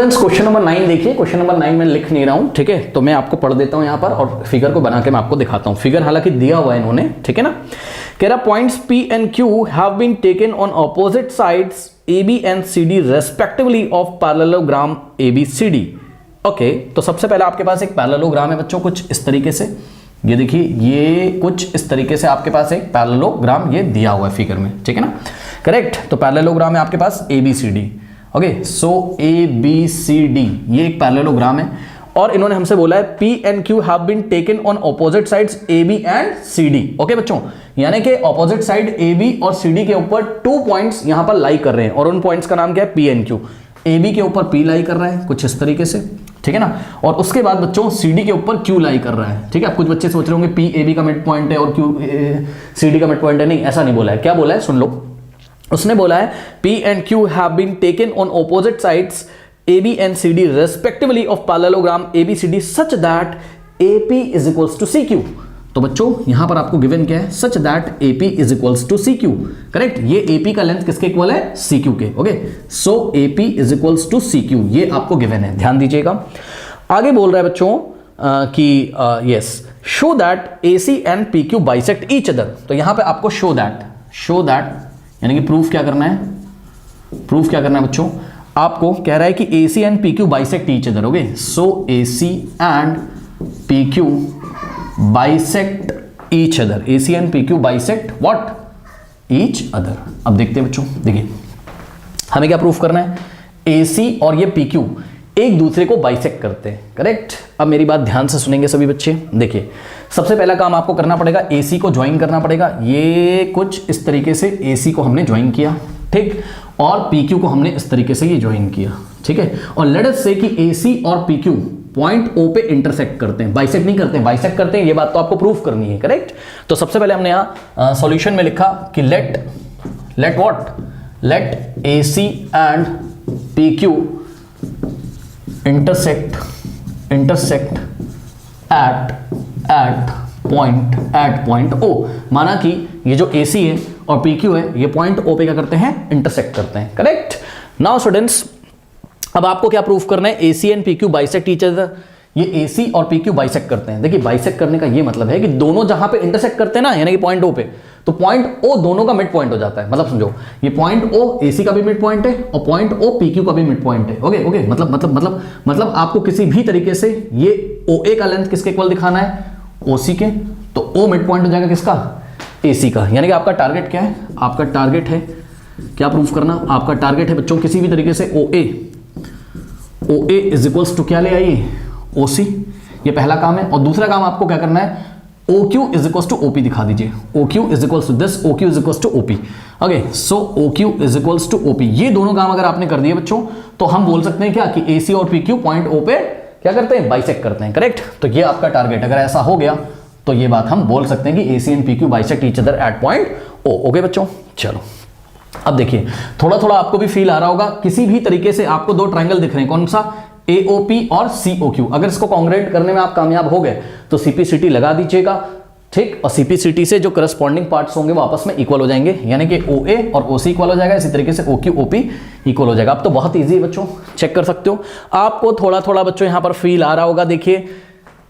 Students question number 9 देखिए, question number 9 मैं लिख नहीं रहा हूं, ठीक है, तो मैं आपको पढ़ देता हूं यहां पर और फिगर को बना के मैं आपको दिखाता हूं। फिगर हालांकि दिया हुआ है इन्होंने, ठीक है ना। कह रहा points P and Q have been taken on opposite sides AB and CD respectively of parallelogram ABCD। Okay, तो सबसे पहले आपके पास एक पैरेललोग्राम है बच्चों, कुछ इस तरीके से, ये देखिए, ये कुछ इस तरीके से आपके पास एक पैरेललोग्राम ये दिया हुआ है फिगर में, ठीक है ना, करेक्ट। तो पैरेललोग्राम है आपके पास ABCD। ओके, सो ABCD ये एक पैरेललोग्राम है और इन्होंने हमसे बोला है P and Q have been taken on opposite sides AB and CD। Okay बच्चों, यानी कि ऑपोजिट साइड AB और CD के ऊपर 2 पॉइंट्स यहां पर लाई कर रहे हैं और उन पॉइंट्स का नाम क्या है, P and Q। AB के ऊपर P लाई कर रहा है कुछ इस तरीके से, ठीक है ना, और उसके बाद बच्चों CD के ऊपर Q लाई कर रहा है, ठीक है। अब कुछ बच्चे सोच रहे होंगे P AB का मिड पॉइंट है और Q CD का मिड पॉइंट है, नहीं ऐसा नहीं बोला है। क्या बोला है सुन लो, उसने बोला है P and Q have been taken on opposite sides AB and CD respectively of parallelogram ABCD such that AP is equals to CQ। तो बच्चों यहां पर आपको गिवन क्या है, such that AP is equals to CQ, correct. ये AP का length किसके इक्वल है, CQ के। Okay, so AP is equals to CQ, ये आपको गिवन है, ध्यान दीजिएगा। आगे बोल रहा है बच्चों कि yes, show that AC and PQ bisect each other. तो यहां पे आपको शो दैट यानी कि प्रूफ क्या करना है, प्रूफ क्या करना है बच्चों, आपको कह रहा है कि AC and PQ bisect each other. Okay, so AC and PQ bisect each other, AC and PQ bisect what, each other. अब देखते हैं बच्चों, देखिए हमें क्या प्रूफ करना है, AC और ये PQ एक दूसरे को बाइसेक्ट करते हैं, करेक्ट। अब मेरी बात ध्यान से सुनेंगे सभी बच्चे। देखिए सबसे पहला काम आपको करना पड़ेगा, AC को ज्वाइन करना पड़ेगा। ये कुछ इस तरीके से AC को हमने ज्वाइन किया, ठीक, और PQ को हमने इस तरीके से ये ज्वाइन किया, ठीक है। और लेट अस से कि AC और PQ पॉइंट O पे इंटरसेक्ट करते हैं, बाइसेक्ट नहीं करते हैं, बाइसेक्ट करते हैं, ये बात तो आपको प्रूफ करनी है, करेक्ट। तो सबसे पहले हमने यहाँ सॉल्यूशन में लिखा कि let AC and PQ intersect at point O। माना कि ये जो AC है और PQ है ये पॉइंट O पे क्या करते हैं, इंटरसेक्ट करते हैं, करेक्ट। नाउ स्टूडेंट्स, अब आपको क्या प्रूफ करना है, AC and PQ bisect each other. ये AC और PQ बाइसेक्ट करते हैं। देखिए बाइसेक्ट करने का ये मतलब है कि दोनों जहां पे इंटरसेक्ट करते हैं ना, यानी कि पॉइंट O पे, तो पॉइंट O दोनों का मिड पॉइंट हो जाता है। मतलब समझो, ये पॉइंट O AC का भी मिड पॉइंट है और पॉइंट O PQ का भी मिड पॉइंट है। ओके, मतलब आपको किसी भी तरीके से ये OA का लेंथ किसके इक्वल दिखाना है, OC के, तो O मिड पॉइंट हो जाएगा किसका, AC का। यानी कि आपका टारगेट क्या है, आपका टारगेट है क्या प्रूफ करना, आपका टारगेट है बच्चों किसी भी तरीके से OA इज इक्वल्स टू क्या ले आइए, OC। ये पहला काम है। और दूसरा काम आपको क्या करना है, OQ is equals to OP दिखा दीजिए। OQ is equals to this, OQ is equals to OP। Okay, so OQ is equals to OP। ये दोनों काम अगर आपने कर दिए बच्चों, तो हम बोल सकते हैं क्या कि AC और PQ पॉइंट O पे क्या करते हैं, बाइसेक्ट करते हैं, करेक्ट। तो ये आपका टारगेट, अगर ऐसा हो गया तो ये बात हम बोल सकते हैं कि AC and PQ bisect each other at point O। Okay बच्चों, चलो अब देखिए, थोड़ा थोड़ा आपको भी फील आ रहा होगा, किसी भी तरीके से आपको दो ट्रायंगल दिख रहे हैं, कौन सा, AOP और COQ। अगर इसको कॉन्ग्रुएंट करने में आप कामयाब हो गए तो CPCT लगा दीजिएगा, ठीक, और CPCT से जो करस्पॉन्डिंग पार्ट्स होंगे वो आपस में इक्वल हो जाएंगे, यानी कि OA और OC इक्वल हो जाएगा, इसी तरीके से OQ OP इक्वल हो जाएगा। अब तो बहुत ईजी है बच्चों, चेक कर सकते हो। आपको थोड़ा थोड़ा बच्चों यहां पर फील आ रहा होगा, देखिए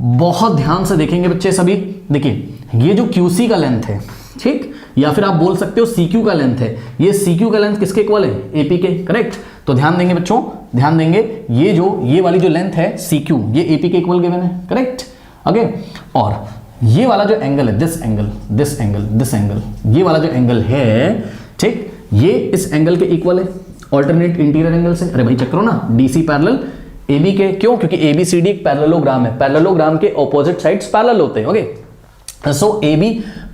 बहुत ध्यान से देखेंगे बच्चे सभी। देखिए ये जो QC का लेंथ है, ठीक, या फिर आप बोल सकते हो CQ का लेंथ है, ये CQ का लेंथ किसके इक्वल है, AP के, करेक्ट। तो ध्यान देंगे बच्चों, ध्यान देंगे, ये वाली जो लेंथ है CQ, ये AP के इक्वल गिवन है, करेक्ट। ओके, और ये वाला जो एंगल है, दिस एंगल, ये वाला जो एंगल है, ठीक, ये इस एंगल के इक्वल है ऑल्टरनेट इंटीरियर एंगल से। अरे भाई चेक करो ना, DC पैरेलल AB के, क्यों, क्योंकि ABCD एक पैरेललोग्राम है, पैरेललोग्राम के ऑपोजिट साइड्स पैरेलल होते हैं। Okay, so AB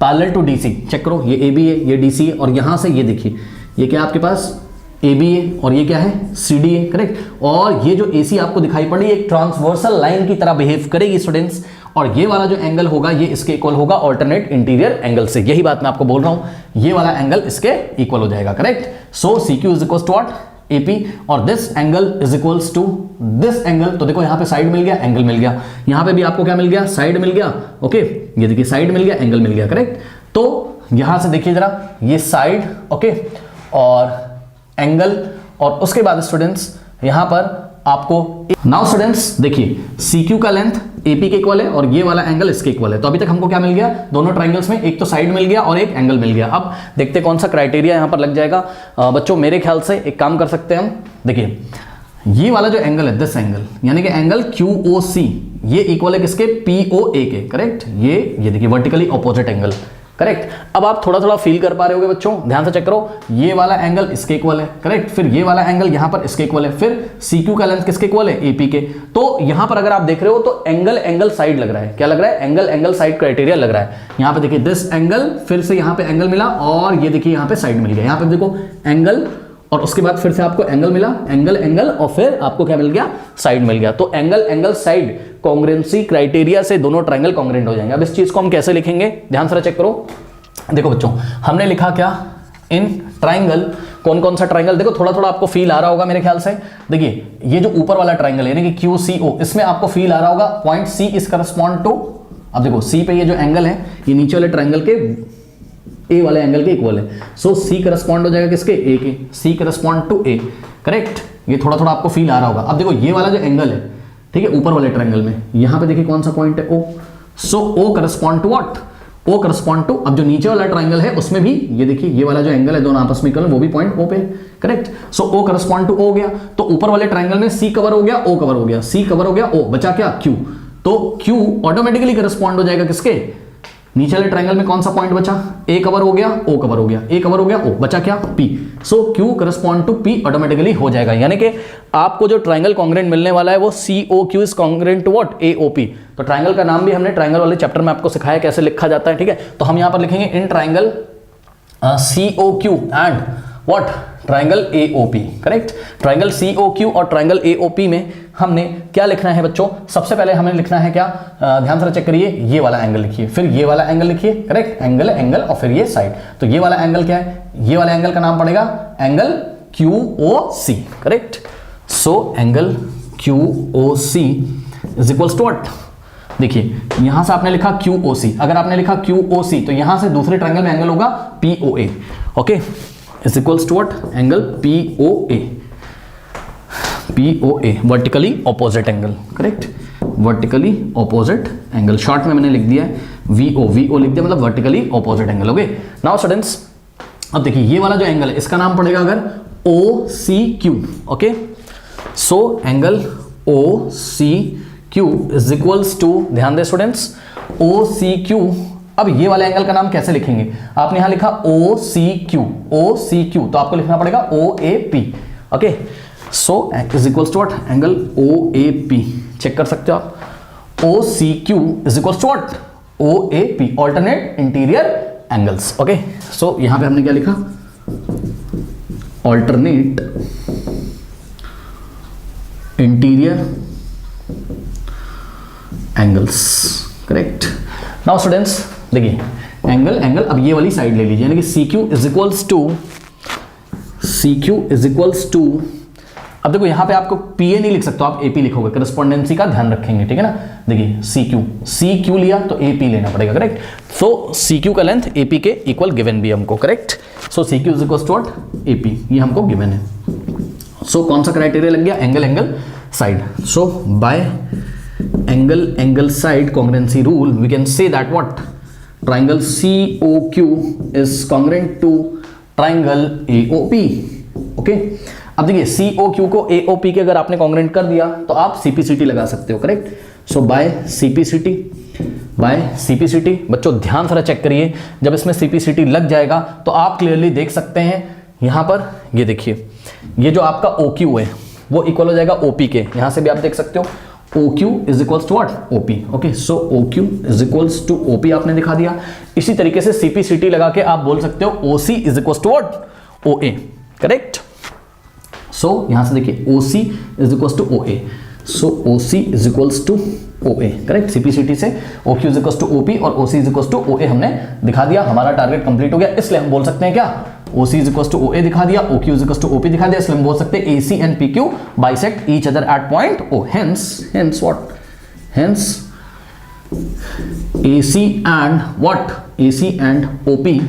parallel to DC, check करो, ये AB है, ये DC है, और यहां से ये देखिए, ये क्या आपके पास AB है और ये क्या है, CD है, करेक्ट। और ये जो AC आपको दिखाई पड़ी एक ट्रांसवर्सल लाइन की तरह बिहेव करेगी स्टूडेंट्स, और ये वाला जो एंगल होगा ये इसके इक्वल होगा ऑल्टरनेट इंटीरियर एंगल से। यही बात मैं आपको बोल रहा हूं, ये वाला एंगल इसके इक्वल हो जाएगा, correct. So CQ is equals to what, AP, और this angle is equals to this angle. तो देखो यहाँ पे साइड मिल गया, एंगल मिल गया, यहाँ पे भी आपको क्या मिल गया, साइड मिल गया। ओके, ये देखिए साइड मिल गया, एंगल मिल गया, करेक्ट। तो यहां से देखिए जरा, ये साइड, ओके, और एंगल, और उसके बाद स्टूडेंट्स यहां पर आपको। नाउ स्टूडेंट्स देखिए CQ का लेंथ AP के इक्वल है और ये वाला एंगल इसके इक्वल है। तो अभी तक हमको क्या मिल गया, दोनों ट्राइंगल्स में एक तो साइड मिल गया और एक एंगल मिल गया। अब देखते कौन सा क्राइटेरिया यहां पर लग जाएगा। बच्चों मेरे ख्याल से एक काम कर सकते हैं हम, देखिए ये वाला जो एंगल है, दिस एंगल यानी कि एंगल QOC, ये इक्वल है किसके, POA के, करेक्ट। ये देखिए वर्टिकली ऑपोजिट एंगल, करेक्ट। अब आप थोड़ा थोड़ा फील कर पा रहे होगे बच्चों, ध्यान से चेक करो, ये वाला एंगल इसके इक्वल है, करेक्ट। फिर ये वाला एंगल यहां पर इसके इक्वल है, फिर CQ का लेंथ किसके इक्वल है, AP के। तो यहां पर अगर आप देख रहे हो तो एंगल साइड लग रहा है, क्या लग रहा है, एंगल साइड क्राइटेरिया लग रहा है। यहां पे देखिए दिस एंगल, फिर से यहां पे एंगल मिला और ये देखिए यहां पे साइड मिल गया। यहां पे देखो एंगल और उसके बाद फिर से आपको एंगल मिला, एंगल और फिर आपको क्या मिल गया, साइड मिल गया। तो एंगल साइड कॉन्ग्रुएंसी क्राइटेरिया से दोनों ट्रायंगल कॉन्ग्रुएंट हो जाएंगे। अब इस चीज को हम कैसे लिखेंगे, ध्यान से चेक करो। देखो बच्चों हमने लिखा क्या, इन ट्राइंगल, कौन कौन सा ट्राइंगल, देखो थोड़ा थोड़ा आपको फील आ रहा होगा मेरे ख्याल से। देखिए ये जो ऊपर वाला ट्राइंगल है यानी कि QCO, इसमें आपको फील आ रहा होगा point C is correspond to, अब देखो C पे ये जो एंगल है ये नीचे वाले ट्राइंगल के A वाले एंगल के इक्वल है। सो C करस्पॉन्ड हो जाएगा किसके, A के, C correspond to A, correct. ये थोड़ा थोड़ा आपको फील आ रहा होगा। अब देखो ये वाला जो एंगल है, ठीक है, ऊपर वाले ट्राइंगल में यहां पे देखिए कौन सा पॉइंट है, O। So O correspond to what, O correspond to, अब जो नीचे वाला ट्राइंगल है उसमें भी ये देखिए ये वाला जो एंगल है दोनों आपस में इक्वल है, वो भी पॉइंट O पे, correct. So O correspond to O हो गया। तो ऊपर वाले ट्राइंगल में C कवर हो गया, O कवर हो गया, C कवर हो गया, O बचा क्या, Q। तो Q ऑटोमेटिकली करस्पॉन्ड हो जाएगा किसके, नीचे वाले ट्राइंगल में कौन सा पॉइंट बचा, A कवर हो गया, O कवर हो गया, A कवर हो गया, O बचा क्या, P। So Q correspond to P automatically हो जाएगा। यानी कि आपको जो ट्राइंगल कॉन्ग्रुएंट मिलने वाला है वो COQ is congruent to what, AOP। तो ट्राइंगल का नाम भी हमने ट्राइंगल वाले चैप्टर में आपको सिखाया कैसे लिखा जाता है, ठीक है। तो हम यहां पर लिखेंगे in triangle COQ and what, triangle AOP, correct. Triangle COQ और ट्राइंगल AOP में हमने क्या लिखना है बच्चों, सबसे पहले हमें लिखना है क्या, ध्यान से चेक करिए, ये वाला एंगल लिखिए, फिर ये वाला एंगल लिखिए, करेक्ट, एंगल और फिर ये साइड। तो ये वाला एंगल क्या है, ये वाला एंगल का नाम पड़ेगा angle QOC, correct. So angle QOC is equals to what, देखिए यहां से आपने लिखा QOC, अगर आपने लिखा QOC तो यहां से दूसरे ट्राइंगल में एंगल होगा POA, okay, is equals to what, angle POA, vertically opposite angle, correct, vertically opposite angle. Short में मैंने लिख दिया है VO लिख दिया, मतलब vertically opposite angle, okay. Now students अब देखिए ये वाला जो एंगल है इसका नाम पड़ेगा अगर OCQ, okay. So angle OCQ is equals to, ध्यान दे स्टूडेंट्स, OCQ। अब ये वाले एंगल का नाम कैसे लिखेंगे, आपने यहां लिखा OCQ, तो आपको लिखना पड़ेगा OAP, okay. So is equals to what, angle OAP, check कर सकते हो आप, OCQ is equals to what, OAP, alternate interior angles, okay. सो यहां पे हमने क्या लिखा, alternate interior angles, correct. Now students देखिए एंगल, अब ये वाली साइड ले लीजिए, यानी कि CQ इज इक्वल्स टू, अब देखो यहां पे आपको PA नहीं लिख सकते, आप AP लिखोगे, करस्पॉन्डेंसी का ध्यान रखेंगे, ठीक है ना। देखिए CQ लिया तो AP लेना पड़ेगा, करेक्ट। सो CQ का लेंथ AP के इक्वल गिवन भी हमको, correct. So CQ is equals to what, AP, ये हमको गिवन है। सो कौन सा क्राइटेरिया लग गया, angle side. So by angle side congruency rule we can say that what, triangle COQ is congruent to triangle AOP, okay. अब देखिए COQ को AOP के अगर आपने कॉन्ग्रुएंट कर दिया तो आप CPCT लगा सकते हो, करेक्ट। सो बाय CPCT बच्चों ध्यान से चेक करिए, जब इसमें CPCT लग जाएगा तो आप क्लियरली देख सकते हैं यहां पर, ये देखिए ये जो आपका OQ है वो इक्वल हो जाएगा OP के, यहां से भी आप देख सकते हो OQ is equals to what, OP, okay. So OQ is equals to OP आपने दिखा दिया। इसी तरीके से CPCT लगा के आप बोल सकते हो OC is equals to what, OA, correct. So यहां से देखिए OC is equals to OA, so OC is equals to OA, correct. CPCT से OQ is equals to OP और OC is equals to OA हमने दिखा दिया, हमारा target complete हो गया। इसलिए हम बोल सकते हैं क्या, OC is equals to OA दिखा दिया, OQ is equals to OP दिखा दिया, इसलिए हम बोल सकते हैं AC and PQ bisect each other at point O, hence what, hence AC and what, AC and OP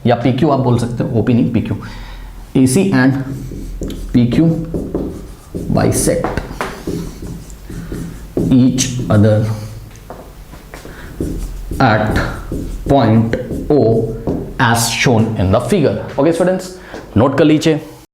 या PQ आप बोल सकते हो, OP नहीं PQ, AC and PQ bisect each other at point O as shown in the figure. Okay students, note कर लीजिए.